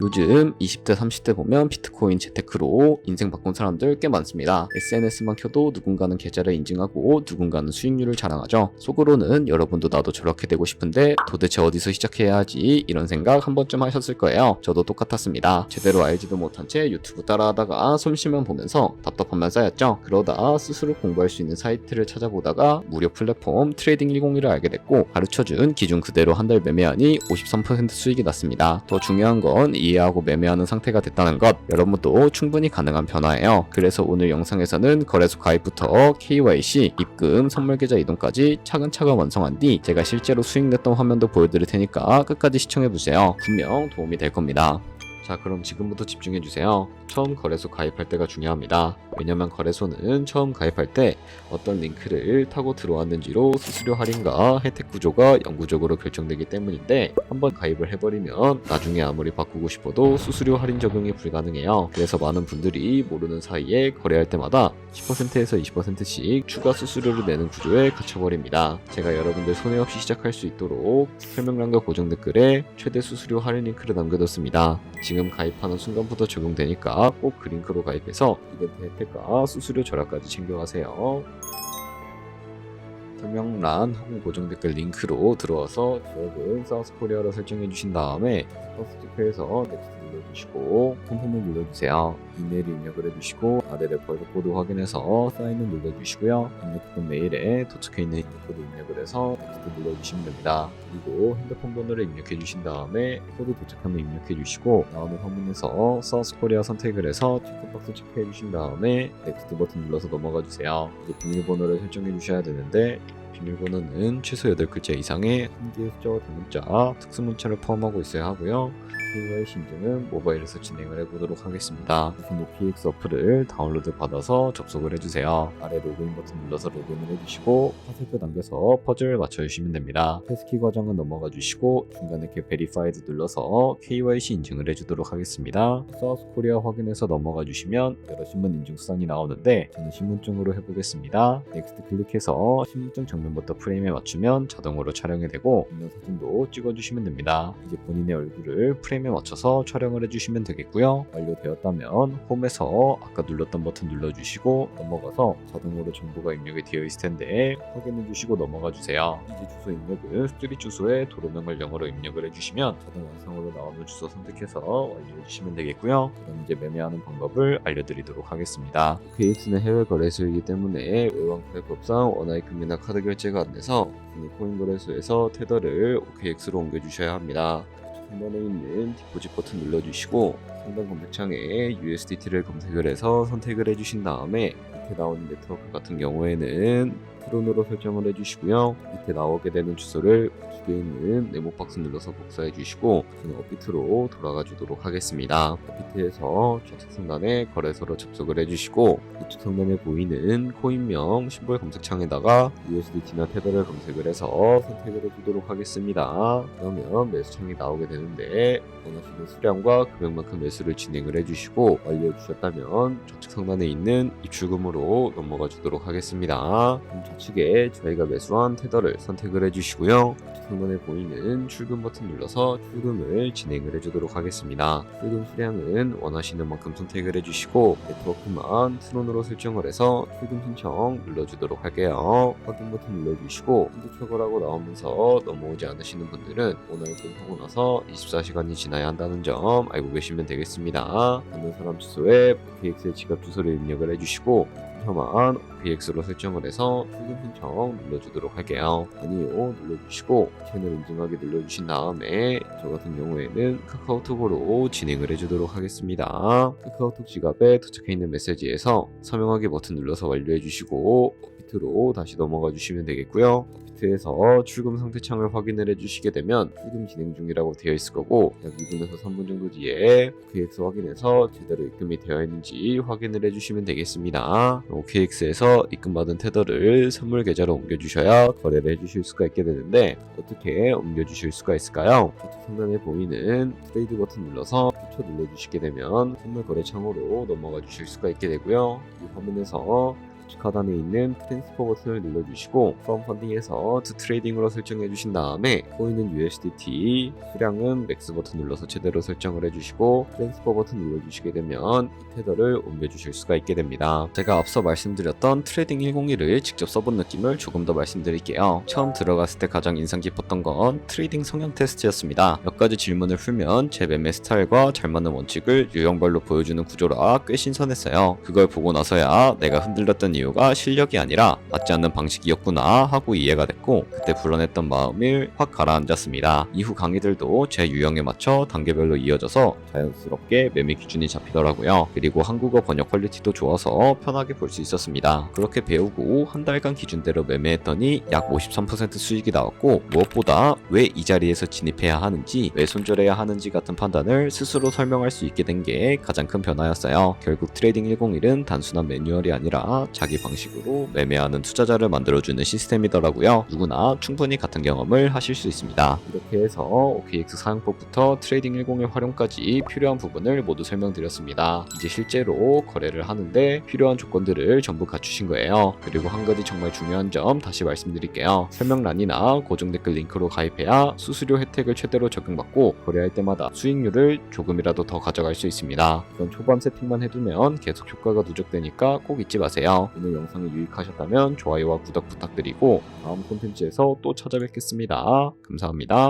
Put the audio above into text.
요즘 20대, 30대 보면 비트코인 재테크로 인생 바꾼 사람들 꽤 많습니다. SNS만 켜도 누군가는 계좌를 인증하고 누군가는 수익률을 자랑하죠. 속으로는 여러분도 나도 저렇게 되고 싶은데 도대체 어디서 시작해야 하지? 이런 생각 한 번쯤 하셨을 거예요. 저도 똑같았습니다. 제대로 알지도 못한 채 유튜브 따라하다가 숨쉬면 보면서 답답함만 쌓였죠. 그러다 스스로 공부할 수 있는 사이트를 찾아보다가 무료 플랫폼 트레이딩 101을 알게 됐고 가르쳐준 기준 그대로 한 달 매매하니 53% 수익이 났습니다. 더 중요한 건 이해하고 매매하는 상태가 됐다는 것, 여러분도 충분히 가능한 변화예요. 그래서 오늘 영상에서는 거래소 가입부터 KYC, 입금, 선물계좌 이동까지 차근차근 완성한 뒤 제가 실제로 수익 냈던 화면도 보여드릴 테니까 끝까지 시청해보세요. 분명 도움이 될 겁니다. 자, 그럼 지금부터 집중해주세요. 처음 거래소 가입할 때가 중요합니다. 왜냐면 거래소는 처음 가입할 때 어떤 링크를 타고 들어왔는지로 수수료 할인과 혜택 구조가 영구적으로 결정되기 때문인데 한번 가입을 해버리면 나중에 아무리 바꾸고 싶어도 수수료 할인 적용이 불가능해요. 그래서 많은 분들이 모르는 사이에 거래할 때마다 10%에서 20%씩 추가 수수료를 내는 구조에 갇혀버립니다. 제가 여러분들 손해 없이 시작할 수 있도록 설명란과 고정 댓글에 최대 수수료 할인 링크를 남겨뒀습니다. 지금 가입하는 순간부터 적용되니까 꼭 그 링크로 가입해서 이벤트 혜택과 수수료 절약까지 챙겨가세요. 설명란 혹은 고정 댓글 링크로 들어와서 지역은 사우스코리아로 설정해 주신 다음에 버스 체크해서 넥스트 눌러주시고 컨펌을 눌러주세요. 이메일 입력을 해주시고 아래 레퍼럴 코드 확인해서 사인을 눌러주시고요. 입력했던 메일에 도착해 있는 입력코드 입력을 해서 넥스트 눌러주시면 됩니다. 그리고 핸드폰 번호를 입력해 주신 다음에 코드 도착하면 입력해 주시고 나오는 화면에서 사우스코리아 선택을 해서 체크박스 체크해 주신 다음에 넥스트 버튼 눌러서 넘어가 주세요. 이제 비밀번호를 설정해 주셔야 되는데 비밀번호는 최소 8글자 이상의 한 개의 숫자와 대문자, 특수문자를 포함하고 있어야 하고요. KYC 인증은 모바일에서 진행을 해보도록 하겠습니다. 우선 OKX 어플을 다운로드 받아서 접속을 해주세요. 아래 로그인 버튼 눌러서 로그인을 해주시고 화살표 당겨서 퍼즐을 맞춰주시면 됩니다. 패스키 과정은 넘어가 주시고 중간에 이렇게 베리파이드 눌러서 KYC 인증을 해주도록 하겠습니다. 사우스코리아 확인해서 넘어가 주시면 여러 신분 인증 수단이 나오는데 저는 신분증으로 해보겠습니다. 넥스트 클릭해서 신분증 정면부터 프레임에 맞추면 자동으로 촬영이 되고 있는 사진도 찍어주시면 됩니다. 이제 본인의 얼굴을 프레임에 맞춰서 촬영을 해주시면 되겠고요. 완료되었다면 홈에서 아까 눌렀던 버튼 눌러주시고 넘어가서 자동으로 정보가 입력이 되어 있을 텐데 확인해주시고 넘어가 주세요. 이제 주소 입력은 스트릿 주소에 도로명을 영어로 입력을 해주시면 자동 완성으로 나오는 주소 선택해서 완료해주시면 되겠고요. 그럼 이제 매매하는 방법을 알려드리도록 하겠습니다. KX는 해외 거래소이기 때문에 외환 가입법상 원화입금이나 카드 결제가 안 돼서 코인 거래소에서 테더를 OKX로 옮겨주셔야 합니다. 상단에 있는 디포짓 버튼 눌러주시고 상단 검색창에 USDT를 검색을 해서 선택을 해주신 다음에 밑에 나오는 네트워크 같은 경우에는 트론으로 설정을 해주시고요. 밑에 나오게 되는 주소를 우측에 있는 네모 박스 눌러서 복사해 주시고 저는 업비트로 돌아가 주도록 하겠습니다. 업비트에서 좌측 상단에 거래소로 접속을 해주시고 우측 상단에 보이는 코인명 심볼 검색창에다가 USDT나 테더를 검색을 해서 선택을 해주도록 하겠습니다. 그러면 매수창이 나오게 되는데 원하시는 수량과 금액만큼 매수를 진행을 해주시고 완료해 주셨다면 좌측 상단에 있는 입출금으로 넘어가 주도록 하겠습니다. 좌측에 저희가 매수한 테더를 선택을 해주시고요. 상단에 보이는 출금 버튼 눌러서 출금을 진행을 해주도록 하겠습니다. 출금 수량은 원하시는 만큼 선택을 해주시고 네트워크만 트론으로 설정을 해서 출금 신청 눌러주도록 할게요. 확인 버튼 눌러주시고 현재 처벌하고 나오면서 넘어오지 않으시는 분들은 오늘 입금하고 나서 24시간이 지나야 한다는 점 알고 계시면 되겠습니다. 받는 사람 주소에 OKX의 지갑 주소를 입력을 해주시고 만 OKX로 설정을 해서 출금 신청 눌러주도록 할게요. 아니요 눌러주시고 채널 인증하기 눌러주신 다음에 저 같은 경우에는 카카오톡으로 진행을 해주도록 하겠습니다. 카카오톡 지갑에 도착해 있는 메시지에서 서명하기 버튼 눌러서 완료해 주시고 업비트로 다시 넘어가 주시면 되겠고요. 업비트에서 출금 상태 창을 확인을 해주시게 되면 출금 진행 중이라고 되어 있을 거고 약 2분에서 3분 정도 뒤에 OKX 확인해서 제대로 입금이 되어 있는지 확인을 해주시면 되겠습니다. OKX에서 입금받은 테더를 선물 계좌로 옮겨주셔야 거래를 해주실 수가 있게 되는데 어떻게 옮겨주실 수가 있을까요? 좌측 상단에 보이는 트레이드 버튼 눌러서 캡처 눌러주시게 되면 선물 거래 창으로 넘어가 주실 수가 있게 되고요. 이 화면에서 우측 하단에 있는 트랜스퍼 버튼을 눌러주시고 프롬 펀딩에서 투 트레이딩으로 설정해 주신 다음에 코인은 USDT, 수량은 맥스 버튼 눌러서 제대로 설정을 해주시고 트랜스퍼 버튼 눌러주시게 되면 이 테더를 옮겨주실 수가 있게 됩니다. 제가 앞서 말씀드렸던 트레이딩 101을 직접 써본 느낌을 조금 더 말씀드릴게요. 처음 들어갔을 때 가장 인상 깊었던 건 트레이딩 성향 테스트였습니다. 몇 가지 질문을 풀면 제 매매 스타일과 잘 맞는 원칙을 유형별로 보여주는 구조라 꽤 신선했어요. 그걸 보고 나서야 내가 흔들렸던 이유가 실력이 아니라 맞지 않는 방식이었구나 하고 이해가 됐고 그때 불안했던 마음이 확 가라앉았습니다. 이후 강의들도 제 유형에 맞춰 단계별로 이어져서 자연스럽게 매매 기준이 잡히더라고요. 그리고 한국어 번역 퀄리티도 좋아서 편하게 볼 수 있었습니다. 그렇게 배우고 한 달간 기준대로 매매했더니 약 53% 수익이 나왔고 무엇보다 왜 이 자리에서 진입해야 하는지 왜 손절해야 하는지 같은 판단을 스스로 설명할 수 있게 된 게 가장 큰 변화였어요. 결국 트레이딩 101은 단순한 매뉴얼이 아니라 자기 방식으로 매매하는 투자자를 만들어주는 시스템이더라고요. 누구나 충분히 같은 경험을 하실 수 있습니다. 이렇게 해서 OKX 사용법부터 트레이딩 101의 활용까지 필요한 부분을 모두 설명드렸습니다. 이제 실제로 거래를 하는데 필요한 조건들을 전부 갖추신 거예요. 그리고 한 가지 정말 중요한 점 다시 말씀드릴게요. 설명란이나 고정 댓글 링크로 가입해야 수수료 혜택을 최대로 적용받고 거래할 때마다 수익률을 조금이라도 더 가져갈 수 있습니다. 이건 초반 세팅만 해두면 계속 효과가 누적되니까 꼭 잊지 마세요. 오늘 영상이 유익하셨다면 좋아요와 구독 부탁드리고 다음 콘텐츠에서 또 찾아뵙겠습니다. 감사합니다.